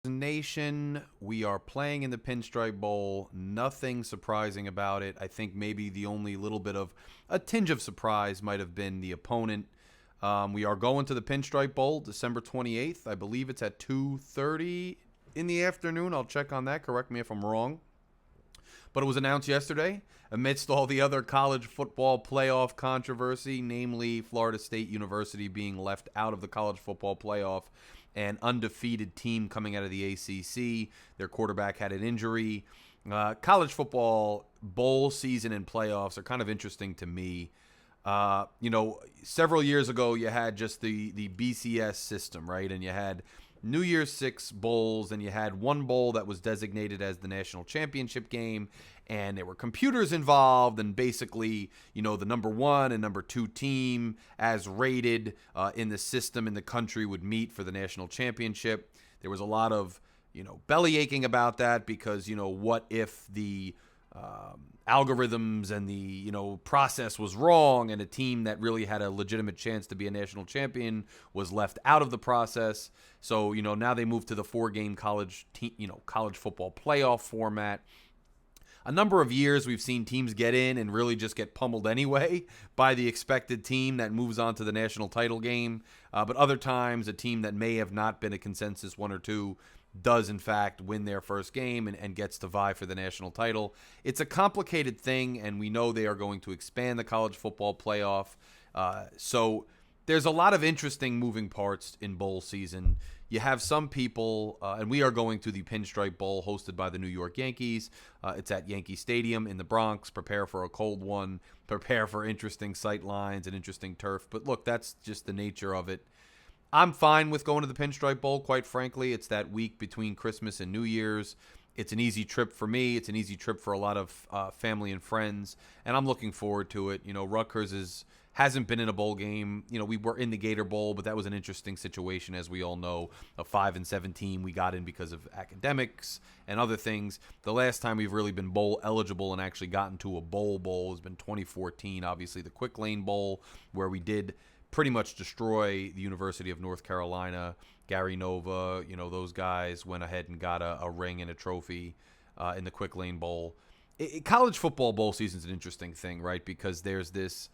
Nation, we are playing in the Pinstripe Bowl. Nothing surprising about it. I think maybe the only little bit of a tinge of surprise might have been the opponent. We are going to the Pinstripe Bowl December 28th. I believe it's at 2:30 in the afternoon. I'll check on that. Correct me if I'm wrong. But it was announced yesterday amidst all the other college football playoff controversy, namely Florida State University being left out of the college football playoff. An undefeated team coming out of the ACC. Their quarterback had an injury. College football bowl season and playoffs are kind of interesting to me. Several years ago, you had just the BCS system, right? And you had New Year's Six bowls, and you had one bowl that was designated as the national championship game, and there were computers involved, and basically, the number one and number two team, as rated in the system in the country, would meet for the national championship. There was a lot of, belly aching about that because, what if the algorithms and the process was wrong, and a team that really had a legitimate chance to be a national champion was left out of the process. So now they moved to the 4-game college football playoff format. A number of years we've seen teams get in and really just get pummeled anyway by the expected team that moves on to the national title game. But other times a team that may have not been a consensus one or two does in fact win their first game and gets to vie for the national title. It's a complicated thing, and we know they are going to expand the college football playoff. So there's a lot of interesting moving parts in bowl season. You have some people, and we are going to the Pinstripe Bowl hosted by the New York Yankees. It's at Yankee Stadium in the Bronx. Prepare for a cold one. Prepare for interesting sight lines and interesting turf. But look, that's just the nature of it. I'm fine with going to the Pinstripe Bowl, quite frankly. It's that week between Christmas and New Year's. It's an easy trip for me. It's an easy trip for a lot of family and friends, and I'm looking forward to it. Rutgers hasn't been in a bowl game. We were in the Gator Bowl, but that was an interesting situation, as we all know. A 5-7 team we got in because of academics and other things. The last time we've really been bowl eligible and actually gotten to a bowl has been 2014, obviously the Quick Lane Bowl, where we did pretty much destroy the University of North Carolina. Gary Nova, those guys went ahead and got a ring and a trophy in the Quick Lane Bowl. College football bowl season is an interesting thing, right? Because there's this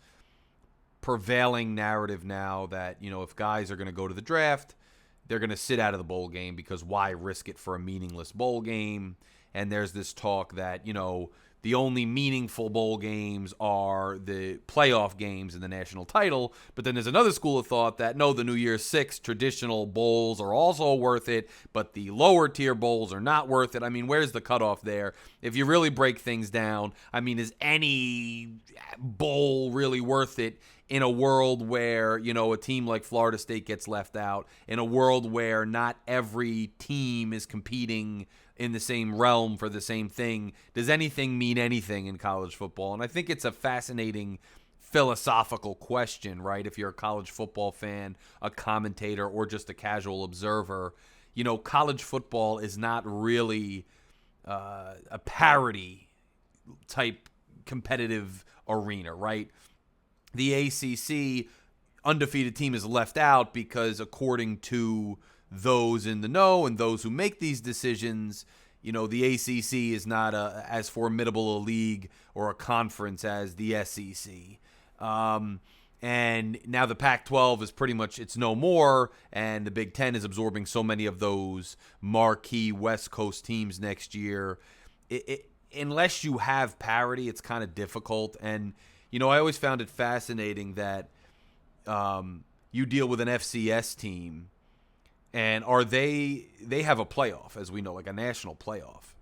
prevailing narrative now that, if guys are going to go to the draft, they're going to sit out of the bowl game because why risk it for a meaningless bowl game? And there's this talk that, the only meaningful bowl games are the playoff games and the national title. But then there's another school of thought that, no, the New Year's Six traditional bowls are also worth it, but the lower tier bowls are not worth it. I mean, where's the cutoff there? If you really break things down, is any bowl really worth it in a world where, a team like Florida State gets left out, in a world where not every team is competing in the same realm for the same thing? Does anything mean anything in college football? And I think it's a fascinating philosophical question, right? If you're a college football fan, a commentator, or just a casual observer, college football is not really a parity type competitive arena, right? The ACC undefeated team is left out because, according to those in the know and those who make these decisions, the ACC is not as formidable a league or a conference as the SEC. And now the Pac-12 is pretty much, it's no more, and the Big Ten is absorbing so many of those marquee West Coast teams next year. Unless you have parity, it's kind of difficult. And, I always found it fascinating that you deal with an FCS team, and they have a playoff, as we know, like a national playoff.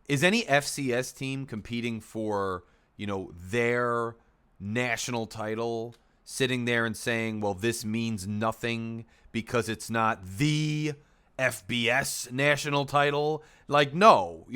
Is any FCS team competing for, their national title, sitting there and saying, well, this means nothing because it's not the FBS national title? Like, no.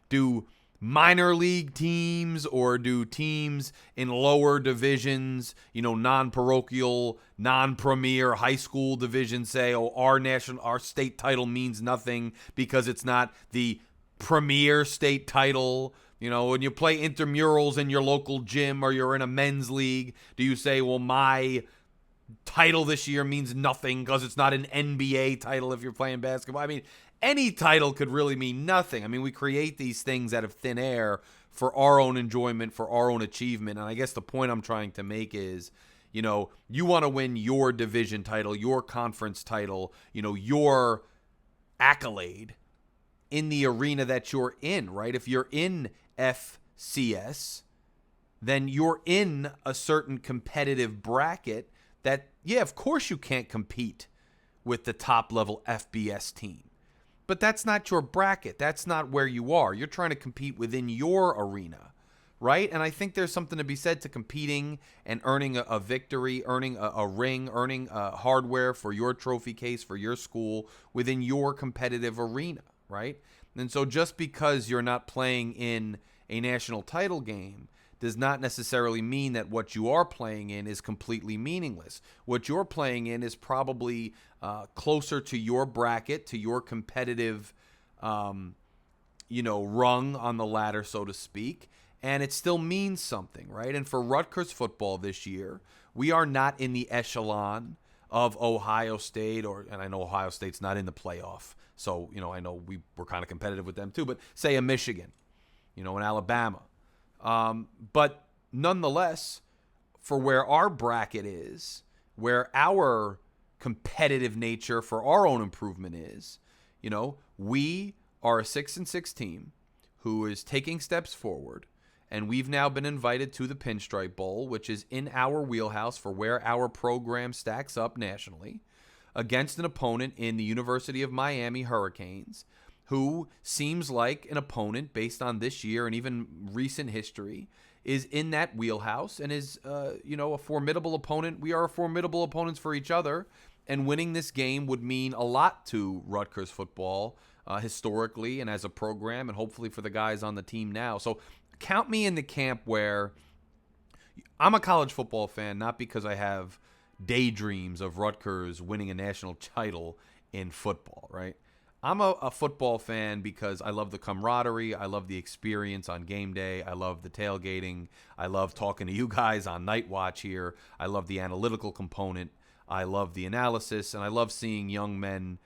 Do minor league teams or do teams in lower divisions, non-parochial, non-premier high school divisions say, oh, our state title means nothing because it's not the premier state title? When you play intramurals in your local gym or you're in a men's league, do you say, well, my title this year means nothing because it's not an NBA title if you're playing basketball. I mean, any title could really mean nothing. I mean, we create these things out of thin air for our own enjoyment, for our own achievement. And I guess the point I'm trying to make is, you want to win your division title, your conference title, your accolade in the arena that you're in, right? If you're in FCS, then you're in a certain competitive bracket that, yeah, of course you can't compete with the top level FBS team. But that's not your bracket. That's not where you are. You're trying to compete within your arena, right? And I think there's something to be said to competing and earning a victory, earning a ring, earning hardware for your trophy case, for your school within your competitive arena, right? And so just because you're not playing in a national title game does not necessarily mean that what you are playing in is completely meaningless. What you're playing in is probably closer to your bracket, to your competitive, rung on the ladder, so to speak, and it still means something, right? And for Rutgers football this year, we are not in the echelon of Ohio State, and I know Ohio State's not in the playoff, so, I know we're kind of competitive with them too, but say a Michigan, an Alabama. But nonetheless, for where our bracket is, where our competitive nature for our own improvement is, we are a 6-6 team who is taking steps forward, and we've now been invited to the Pinstripe Bowl, which is in our wheelhouse for where our program stacks up nationally, against an opponent in the University of Miami Hurricanes, who seems like an opponent based on this year and even recent history, is in that wheelhouse and is, a formidable opponent. We are formidable opponents for each other, and winning this game would mean a lot to Rutgers football historically and as a program, and hopefully for the guys on the team now. So count me in the camp where I'm a college football fan, not because I have daydreams of Rutgers winning a national title in football, right? I'm a football fan because I love the camaraderie. I love the experience on game day. I love the tailgating. I love talking to you guys on Night Watch here. I love the analytical component. I love the analysis. And I love seeing young men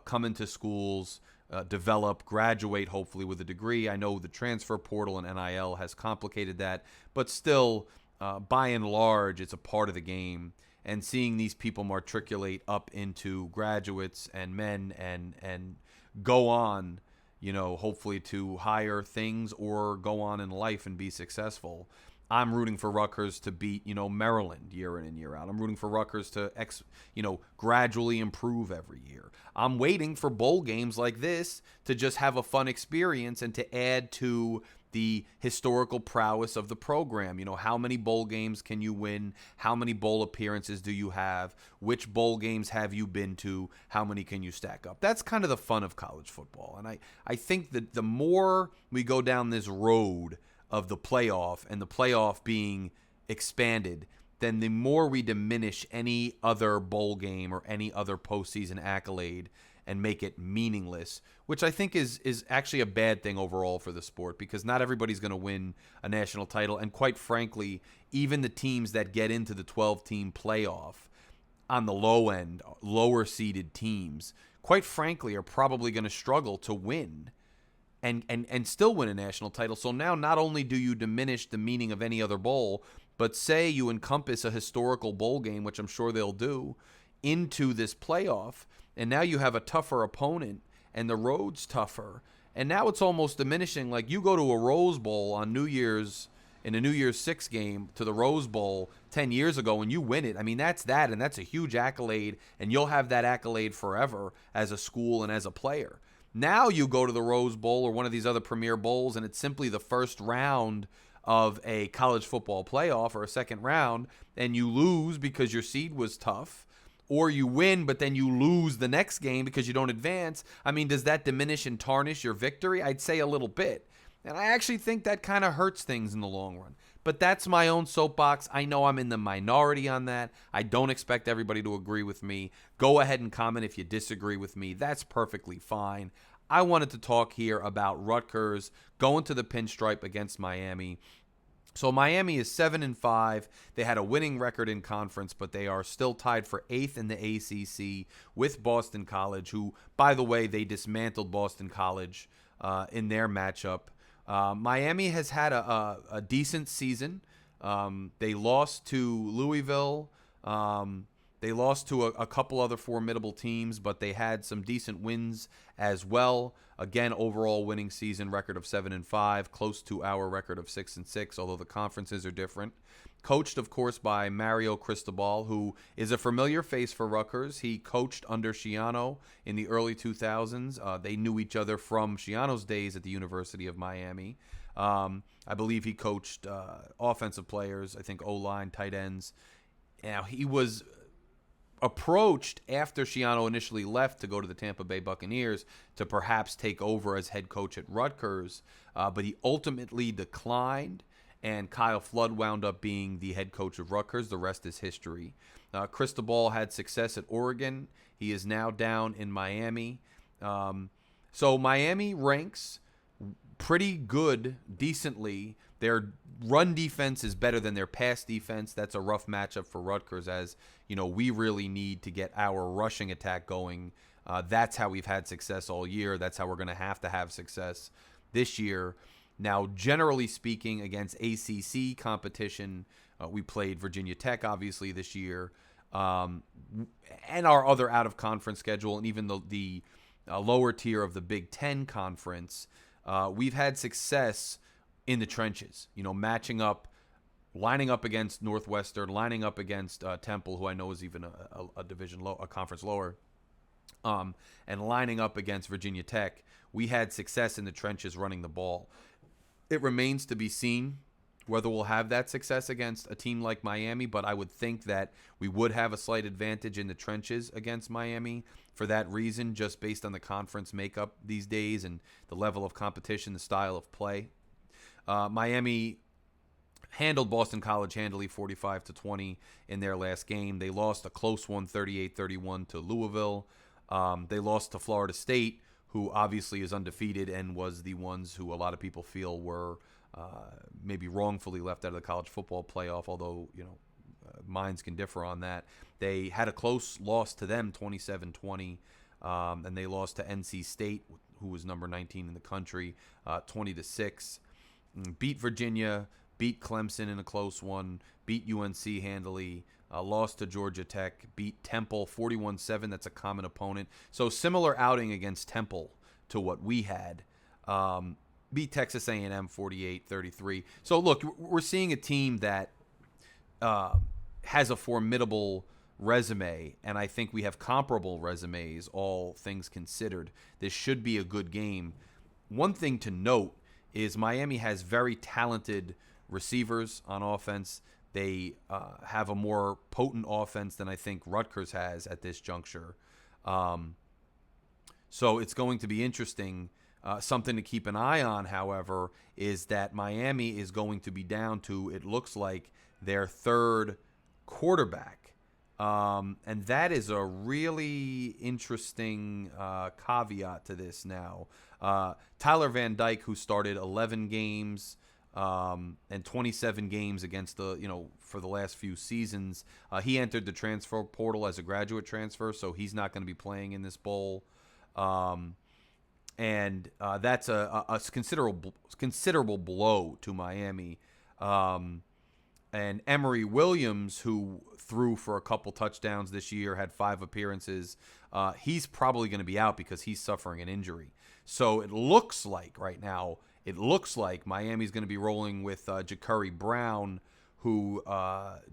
come into schools, develop, graduate, hopefully with a degree. I know the transfer portal and NIL has complicated that. But still, by and large, it's a part of the game. And seeing these people matriculate up into graduates and men and go on, hopefully to higher things or go on in life and be successful. I'm rooting for Rutgers to beat, Maryland year in and year out. I'm rooting for Rutgers to, gradually improve every year. I'm waiting for bowl games like this to just have a fun experience and to add to the historical prowess of the program. How many bowl games can you win? How many bowl appearances do you have? Which bowl games have you been to? How many can you stack up? That's kind of the fun of college football. And I think that the more we go down this road of the playoff and the playoff being expanded, then the more we diminish any other bowl game or any other postseason accolade and make it meaningless, which I think is actually a bad thing overall for the sport, because not everybody's going to win a national title. And quite frankly, even the teams that get into the 12-team playoff on the low end, lower seeded teams, quite frankly, are probably going to struggle to win and still win a national title. So now not only do you diminish the meaning of any other bowl, but say you encompass a historical bowl game, which I'm sure they'll do, into this playoff, and now you have a tougher opponent and the road's tougher. And now it's almost diminishing. Like, you go to a Rose Bowl on New Year's, in a New Year's 6 game to the Rose Bowl 10 years ago, and you win it. I mean, that's that, and that's a huge accolade, and you'll have that accolade forever as a school and as a player. Now you go to the Rose Bowl or one of these other premier bowls, and it's simply the first round of a college football playoff or a second round, and you lose because your seed was tough. Or you win, but then you lose the next game because you don't advance. I mean, does that diminish and tarnish your victory? I'd say a little bit. And I actually think that kind of hurts things in the long run. But that's my own soapbox. I know I'm in the minority on that. I don't expect everybody to agree with me. Go ahead and comment if you disagree with me. That's perfectly fine. I wanted to talk here about Rutgers going to the Pinstripe against Miami. So Miami is 7-5. They had a winning record in conference, but they are still tied for 8th in the ACC with Boston College, who, by the way, they dismantled Boston College in their matchup. Miami has had a decent season. They lost to Louisville. They lost to a couple other formidable teams, but they had some decent wins as well. Again, overall winning season record of 7-5, close to our record of 6-6, although the conferences are different. Coached, of course, by Mario Cristobal, who is a familiar face for Rutgers. He coached under Schiano in the early 2000s. They knew each other from Schiano's days at the University of Miami. I believe he coached offensive players, I think O-line, tight ends. Now, he was approached after Schiano initially left to go to the Tampa Bay Buccaneers to perhaps take over as head coach at Rutgers, but he ultimately declined, and Kyle Flood wound up being the head coach of Rutgers. The rest is history. Cristobal had success at Oregon. He is now down in Miami. So Miami ranks pretty good, decently. Their run defense is better than their pass defense. That's a rough matchup for Rutgers, as we really need to get our rushing attack going. That's how we've had success all year. That's how we're going to have success this year. Now, generally speaking, against ACC competition, we played Virginia Tech, obviously, this year, and our other out-of-conference schedule, and even the lower tier of the Big Ten Conference. We've had success in the trenches, matching up, lining up against Northwestern, lining up against Temple, who I know is even a division low, a conference lower, and lining up against Virginia Tech. We had success in the trenches running the ball. It remains to be seen whether we'll have that success against a team like Miami, but I would think that we would have a slight advantage in the trenches against Miami for that reason, just based on the conference makeup these days and the level of competition, the style of play. Miami handled Boston College handily 45-20 in their last game. They lost a close one, 38-31 to Louisville. They lost to Florida State, who obviously is undefeated and was the ones who a lot of people feel were maybe wrongfully left out of the college football playoff, although, minds can differ on that. They had a close loss to them, 27-20, and they lost to NC State, who was number 19 in the country, 20-6. Beat Virginia, beat Clemson in a close one, beat UNC handily, lost to Georgia Tech, beat Temple 41-7. That's a common opponent. So similar outing against Temple to what we had. Beat Texas A&M 48-33. So look, we're seeing a team that has a formidable resume, and I think we have comparable resumes, all things considered. This should be a good game. One thing to note is Miami has very talented receivers on offense. They have a more potent offense than I think Rutgers has at this juncture. So it's going to be interesting. Something to keep an eye on, however, is that Miami is going to be down to, it looks like, their third quarterback. And that is a really interesting caveat to this now. Tyler Van Dyke, who started 11 games and 27 games against for the last few seasons, he entered the transfer portal as a graduate transfer, so he's not going to be playing in this bowl. And that's a considerable blow to Miami. And Emory Williams, who threw for a couple touchdowns this year, had 5 appearances, he's probably going to be out because he's suffering an injury. So it looks like right now, Miami's going to be rolling with Ja'Curry Brown, who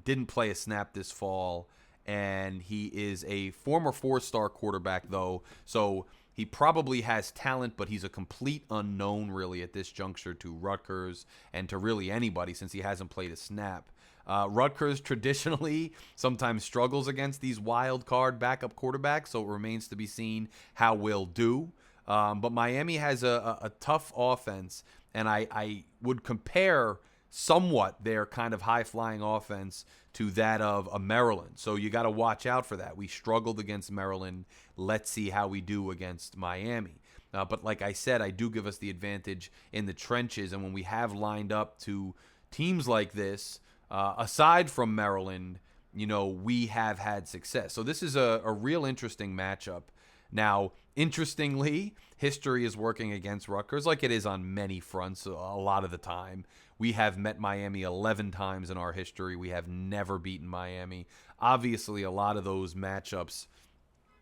didn't play a snap this fall, and he is a former 4-star quarterback, though, so he probably has talent, but he's a complete unknown, really, at this juncture to Rutgers and to really anybody since he hasn't played a snap. Rutgers traditionally sometimes struggles against these wild card backup quarterbacks, so it remains to be seen how we'll do. But Miami has a tough offense, and I would compare somewhat their kind of high-flying offense to that of a Maryland. So you got to watch out for that. We struggled against Maryland. Let's see how we do against Miami. But like I said, I do give us the advantage in the trenches, and when we have lined up to teams like this, aside from Maryland, we have had success. So this is a real interesting matchup. Now, interestingly, history is working against Rutgers like it is on many fronts a lot of the time. We have met Miami 11 times in our history. We have never beaten Miami. Obviously, a lot of those matchups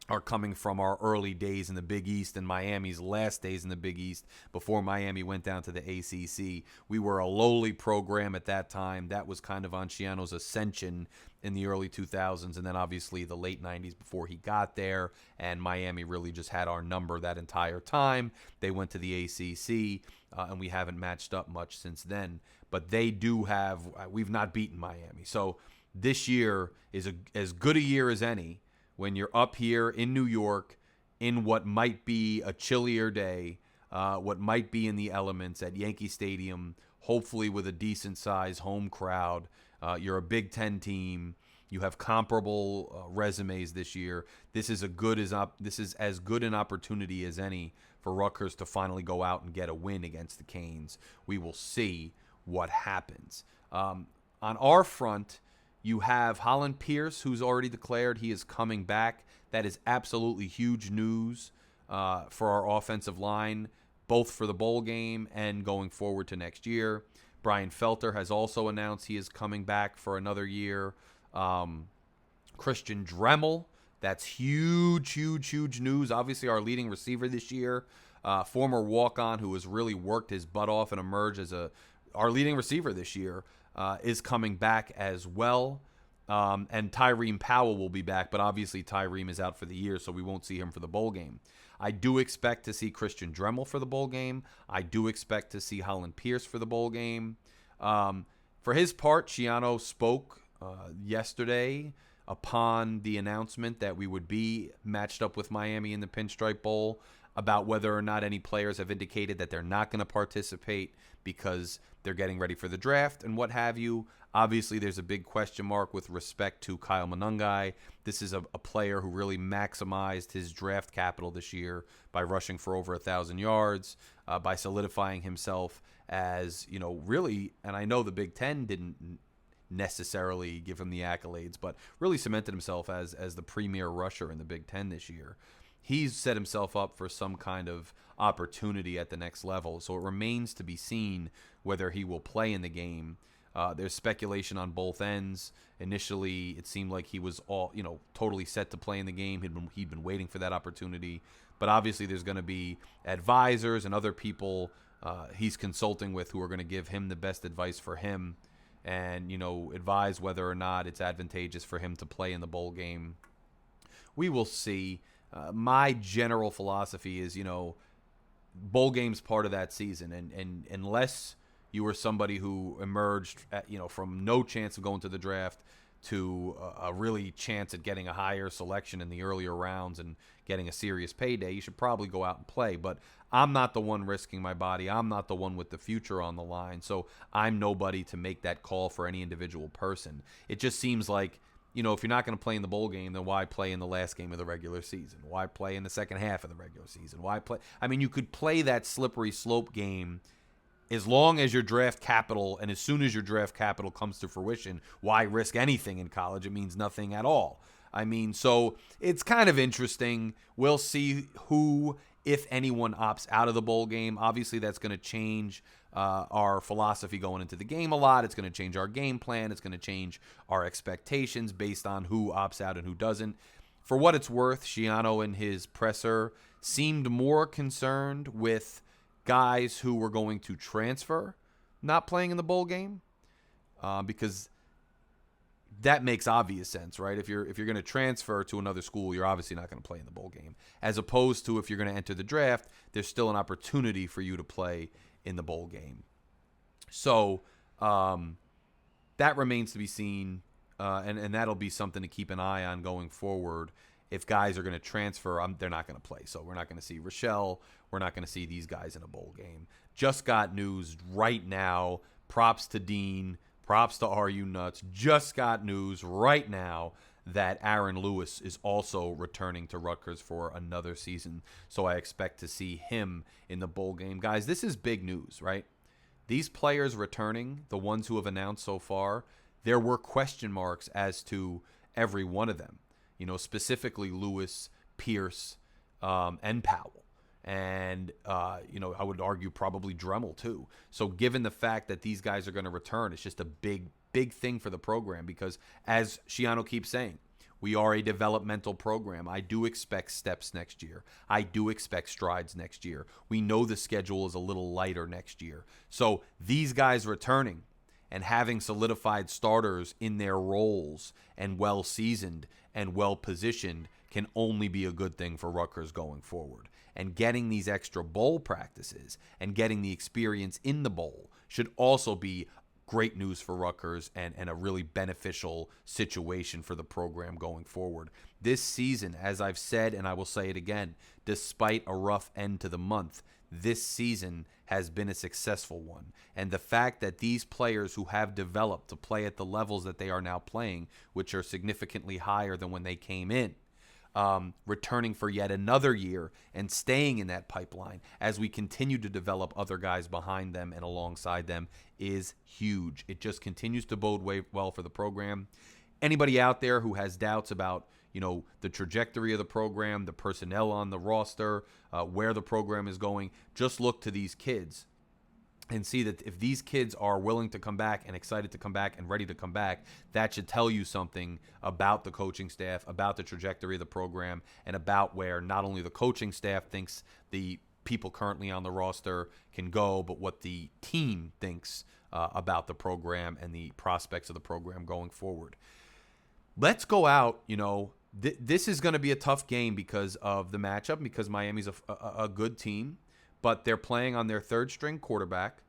are coming from our early days in the Big East and Miami's last days in the Big East before Miami went down to the ACC. We were a lowly program at that time. That was kind of on Schiano's ascension in the early 2000s, and then obviously the late 90s before he got there, and Miami really just had our number that entire time. They went to the ACC, and we haven't matched up much since then. But they do have, we've not beaten Miami. So this year is as good a year as any when you're up here in New York in what might be a chillier day, what might be in the elements at Yankee Stadium, hopefully with a decent-sized home crowd. You're a Big Ten team. You have comparable resumes this year. This is as good an opportunity as any for Rutgers to finally go out and get a win against the Canes. We will see what happens. On our front, you have Holland Pierce, who's already declared he is coming back. That is absolutely huge news for our offensive line, both for the bowl game and going forward to next year. Brian Felter has also announced he is coming back for another year. Christian Dremel, that's huge, huge, huge news. Obviously, our leading receiver this year, former walk-on who has really worked his butt off and emerged as our leading receiver this year, is coming back as well. And Tyreme Powell will be back, but obviously Tyreme is out for the year, so we won't see him for the bowl game. I do expect to see Christian Dremel for the bowl game. I do expect to see Holland Pierce for the bowl game. For his part, Schiano spoke yesterday upon the announcement that we would be matched up with Miami in the Pinstripe Bowl about whether or not any players have indicated that they're not going to participate because they're getting ready for the draft and what have you. Obviously, there's a big question mark with respect to Kyle Monangai. This is a player who really maximized his draft capital this year by rushing for over 1,000 yards, by solidifying himself as, really, and I know the Big Ten didn't necessarily give him the accolades, but really cemented himself as the premier rusher in the Big Ten this year. He's set himself up for some kind of opportunity at the next level, so it remains to be seen whether he will play in the game. There's speculation on both ends. Initially, it seemed like he was totally set to play in the game. He'd been waiting for that opportunity, but obviously there's going to be advisors and other people he's consulting with who are going to give him the best advice for him, and advise whether or not it's advantageous for him to play in the bowl game. We will see. My general philosophy is, bowl game's part of that season, and unless you were somebody who emerged from no chance of going to the draft to a really chance at getting a higher selection in the earlier rounds and getting a serious payday, you should probably go out and play. But I'm not the one risking my body. I'm not the one with the future on the line. So I'm nobody to make that call for any individual person. It just seems like, if you're not going to play in the bowl game, then why play in the last game of the regular season? Why play in the second half of the regular season? Why play? I mean, you could play that slippery slope game as long as your draft capital, and as soon as your draft capital comes to fruition. Why risk anything in college? It means nothing at all. I mean, so it's kind of interesting. We'll see who, if anyone, opts out of the bowl game. Obviously, that's going to change our philosophy going into the game a lot. It's going to change our game plan. It's going to change our expectations based on who opts out and who doesn't. For what it's worth, Schiano in his presser seemed more concerned with guys who were going to transfer not playing in the bowl game, because that makes obvious sense, right? If you're going to transfer to another school, you're obviously not going to play in the bowl game. As opposed to if you're going to enter the draft, there's still an opportunity for you to play in the bowl game. So that remains to be seen, and that'll be something to keep an eye on going forward. If guys are going to transfer, they're not going to play. So we're not going to see Rochelle. We're not going to see these guys in a bowl game. Just got news right now. Props to Dean. Props to RU Nuts. Just got news right now that Aaron Lewis is also returning to Rutgers for another season. So I expect to see him in the bowl game. Guys, this is big news, right? these players returning, the ones who have announced so far, there were question marks as to every one of them. Specifically Lewis, Pierce, and Powell. And, I would argue probably Dremel too. So given the fact that these guys are going to return, it's just a big, big thing for the program because, as Schiano keeps saying, we are a developmental program. I do expect steps next year. I do expect strides next year. We know the schedule is a little lighter next year. So these guys returning and having solidified starters in their roles and well-seasoned and well-positioned can only be a good thing for Rutgers going forward. And getting these extra bowl practices and getting the experience in the bowl should also be great news for Rutgers and a really beneficial situation for the program going forward. This season, as I've said, and I will say it again, despite a rough end to the month, this season has been a successful one. And the fact that these players who have developed to play at the levels that they are now playing, which are significantly higher than when they came in, returning for yet another year and staying in that pipeline as we continue to develop other guys behind them and alongside them is huge. It just continues to bode well for the program. Anybody out there who has doubts about the trajectory of the program, the personnel on the roster, where the program is going, just look to these kids and see that if these kids are willing to come back and excited to come back and ready to come back, that should tell you something about the coaching staff, about the trajectory of the program, and about where not only the coaching staff thinks the people currently on the roster can go, but what the team thinks about the program and the prospects of the program going forward. Let's go out, this is going to be a tough game because of the matchup, because Miami's a good team. But they're playing on their third-string quarterback.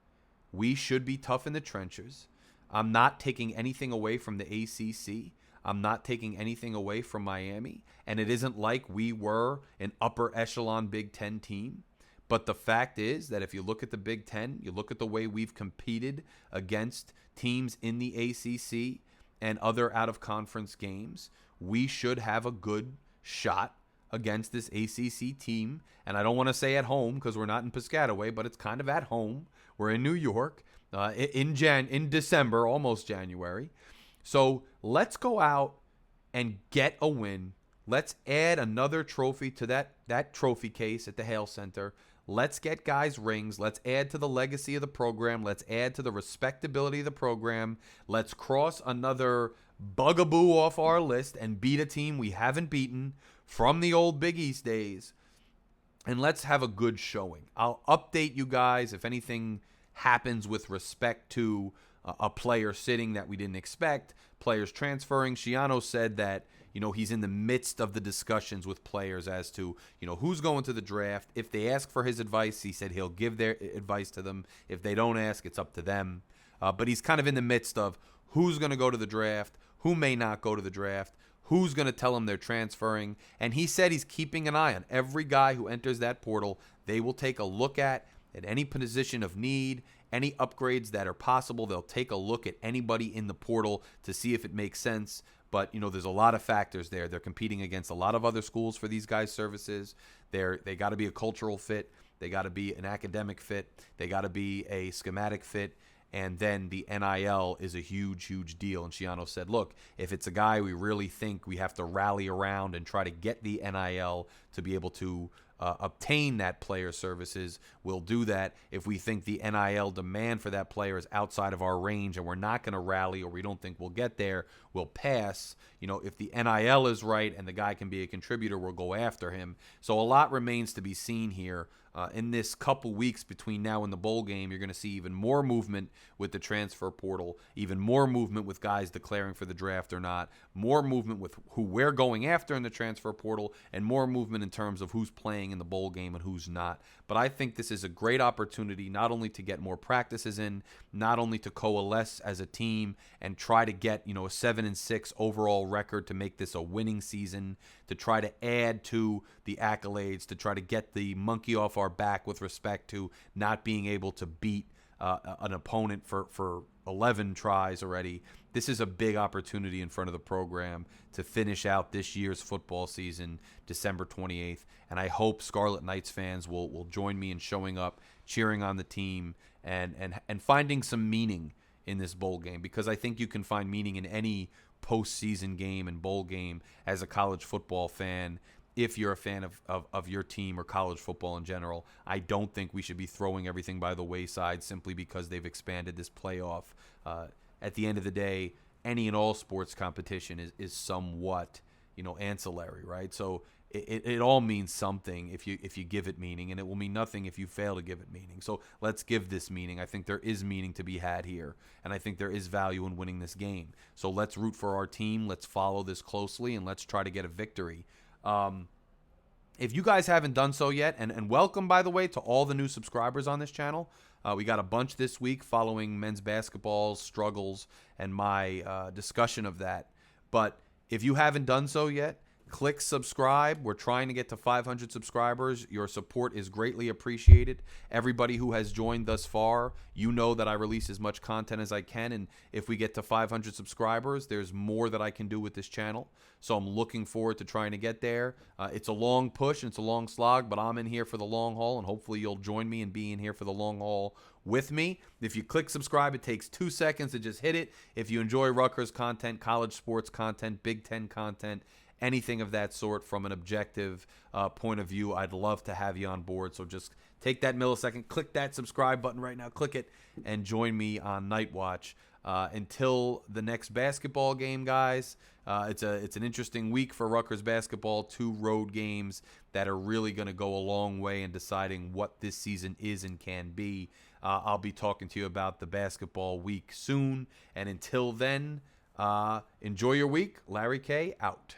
We should be tough in the trenches. I'm not taking anything away from the ACC. I'm not taking anything away from Miami. And it isn't like we were an upper echelon Big Ten team. But the fact is that if you look at the Big Ten, you look at the way we've competed against teams in the ACC and other out-of-conference games, we should have a good shot against this ACC team. And I don't want to say at home because we're not in Piscataway, but it's kind of at home. We're in New York in December, almost January. So let's go out and get a win. Let's add another trophy to that trophy case at the Hale Center. Let's get guys rings. Let's add to the legacy of the program. Let's add to the respectability of the program. Let's cross another bugaboo off our list and beat a team we haven't beaten from the old Big East days. And let's have a good showing. I'll update you guys if anything happens with respect to a player sitting that we didn't expect, players transferring. Schiano said that, he's in the midst of the discussions with players as to, who's going to the draft. If they ask for his advice, he said he'll give their advice to them. If they don't ask, it's up to them. But he's kind of in the midst of who's going to go to the draft, who may not go to the draft, who's going to tell them they're transferring. And he said he's keeping an eye on every guy who enters that portal. They will take a look at any position of need, any upgrades that are possible. They'll take a look at anybody in the portal to see if it makes sense. But, there's a lot of factors there. They're competing against a lot of other schools for these guys' services. They got to be a cultural fit. They got to be an academic fit. They got to be a schematic fit. And then the NIL is a huge, huge deal. And Schiano said, look, if it's a guy we really think we have to rally around and try to get the NIL to be able to obtain that player's services, we'll do that. If we think the NIL demand for that player is outside of our range and we're not going to rally or we don't think we'll get there, we'll pass. If the NIL is right and the guy can be a contributor, we'll go after him. So a lot remains to be seen here. In this couple weeks between now and the bowl game, you're going to see even more movement with the transfer portal, even more movement with guys declaring for the draft or not, more movement with who we're going after in the transfer portal, and more movement in terms of who's playing in the bowl game and who's not. But I think this is a great opportunity not only to get more practices in, not only to coalesce as a team and try to get, a 7-6 overall record to make this a winning season, to try to add to the accolades, to try to get the monkey off our back with respect to not being able to beat an opponent for 11 tries already. This is a big opportunity in front of the program to finish out this year's football season, December 28th. And I hope Scarlet Knights fans will join me in showing up, cheering on the team, and finding some meaning in this bowl game, because I think you can find meaning in any postseason game and bowl game as a college football fan. If you're a fan of your team or college football in general, I don't think we should be throwing everything by the wayside simply because they've expanded this playoff. At the end of the day, any and all sports competition is somewhat, ancillary, right? So it all means something if you give it meaning, and it will mean nothing if you fail to give it meaning. So let's give this meaning. I think there is meaning to be had here, and I think there is value in winning this game. So let's root for our team. Let's follow this closely, and let's try to get a victory. If you guys haven't done so yet, and welcome, by the way, to all the new subscribers on this channel. We got a bunch this week following men's basketball's struggles and my discussion of that. But if you haven't done so yet, click subscribe. We're trying to get to 500 subscribers. Your support is greatly appreciated. Everybody who has joined thus far, you know that I release as much content as I can. And if we get to 500 subscribers, there's more that I can do with this channel. So I'm looking forward to trying to get there. It's a long push and it's a long slog, but I'm in here for the long haul, and hopefully you'll join me and be in here for the long haul with me. If you click subscribe, it takes 2 seconds to just hit it. If you enjoy Rutgers content, college sports content, Big Ten content, anything of that sort from an objective point of view, I'd love to have you on board. So just take that millisecond, click that subscribe button right now, click it, and join me on Night Watch. Until the next basketball game, guys, it's an interesting week for Rutgers basketball. 2 road games that are really going to go a long way in deciding what this season is and can be. I'll be talking to you about the basketball week soon. And until then, enjoy your week. Larry K. out.